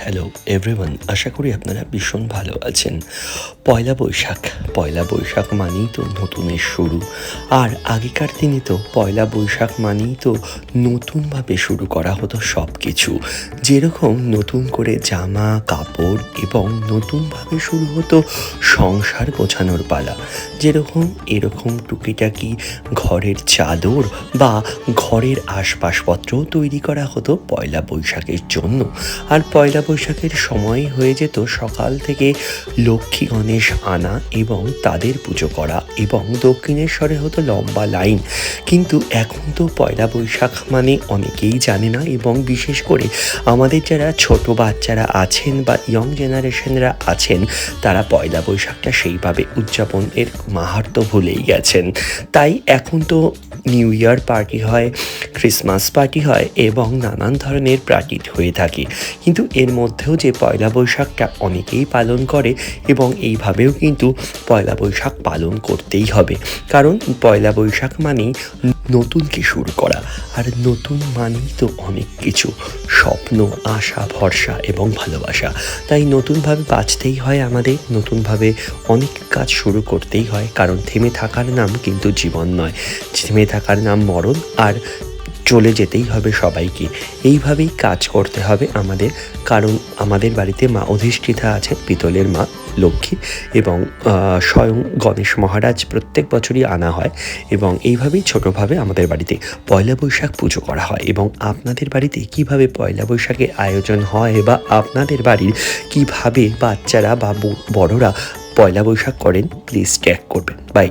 Hello everyone, আশা করি আপনারা ভীষণ ভালো আছেন। পয়লা বৈশাখ মানেই তো নতুনের শুরু। আর আগেকার দিনে তো পয়লা বৈশাখ মানেই তো নতুনভাবে শুরু করা হতো সব কিছু। যেরকম নতুন করে জামা কাপড় এবং নতুনভাবে শুরু হতো সংসার গোছানোর পালা। এরকম টুকিটাকি ঘরের চাদর বা ঘরের আসবাবপত্রও তৈরি করা হতো পয়লা বৈশাখের জন্য। আর পয়লা বৈশাখের সময় হয়ে যেত সকাল থেকে লক্ষ্মী গণেশ আনা এবং তাদের পুজো করা, এবং দক্ষিণেশ্বরে হতো লম্বা লাইন। কিন্তু এখন তো পয়লা বৈশাখ মানে অনেকেই জানে না, এবং বিশেষ করে আমাদের যারা ছোট বাচ্চারা আছেন বা ইয়ং জেনারেশনরা আছেন, তারা পয়লা বৈশাখটা সেইভাবে উদযাপনের মাহাত্ম্য ভুলেই গেছেন। তাই এখন তো নিউ ইয়ার পার্টি হয়, ক্রিসমাস পার্টি হয় এবং নানান ধরনের পার্টি হয়ে থাকে। কিন্তু এর মধ্যেও যে পয়লা বৈশাখটা অনেকেই পালন করে, এবং এইভাবেও কিন্তু পয়লা বৈশাখ পালন করতেই হবে। কারণ পয়লা বৈশাখ মানেই নতুনকে শুরু করা, আর নতুন মানেই তো অনেক কিছু স্বপ্ন, আশা, ভরসা এবং ভালোবাসা। তাই নতুনভাবে বাঁচতেই হয় আমাদের, নতুনভাবে অনেক কাজ শুরু করতেই হয়। কারণ থেমে থাকার নাম কিন্তু জীবন নয়, থেমে থাকার নাম মরণ। আর চলে যেতেই হবে সবাইকে, এইভাবেই কাজ করতে হবে আমাদের। কারণ আমাদের বাড়িতে মা অধিষ্ঠিতা আছেন, পিতলের মা লক্ষ্মী, এবং স্বয়ং গণেশ মহারাজ প্রত্যেক বছরই আনা হয়, এবং এইভাবেই ছোটোভাবে আমাদের বাড়িতে পয়লা বৈশাখ পুজো করা হয়। এবং আপনাদের বাড়িতে কিভাবে পয়লা বৈশাখের আয়োজন হয়, বা আপনাদের বাড়ির কিভাবে বাচ্চারা বা বড়রা পয়লা বৈশাখ করেন, প্লিজ ট্যাগ করবেন। বাই।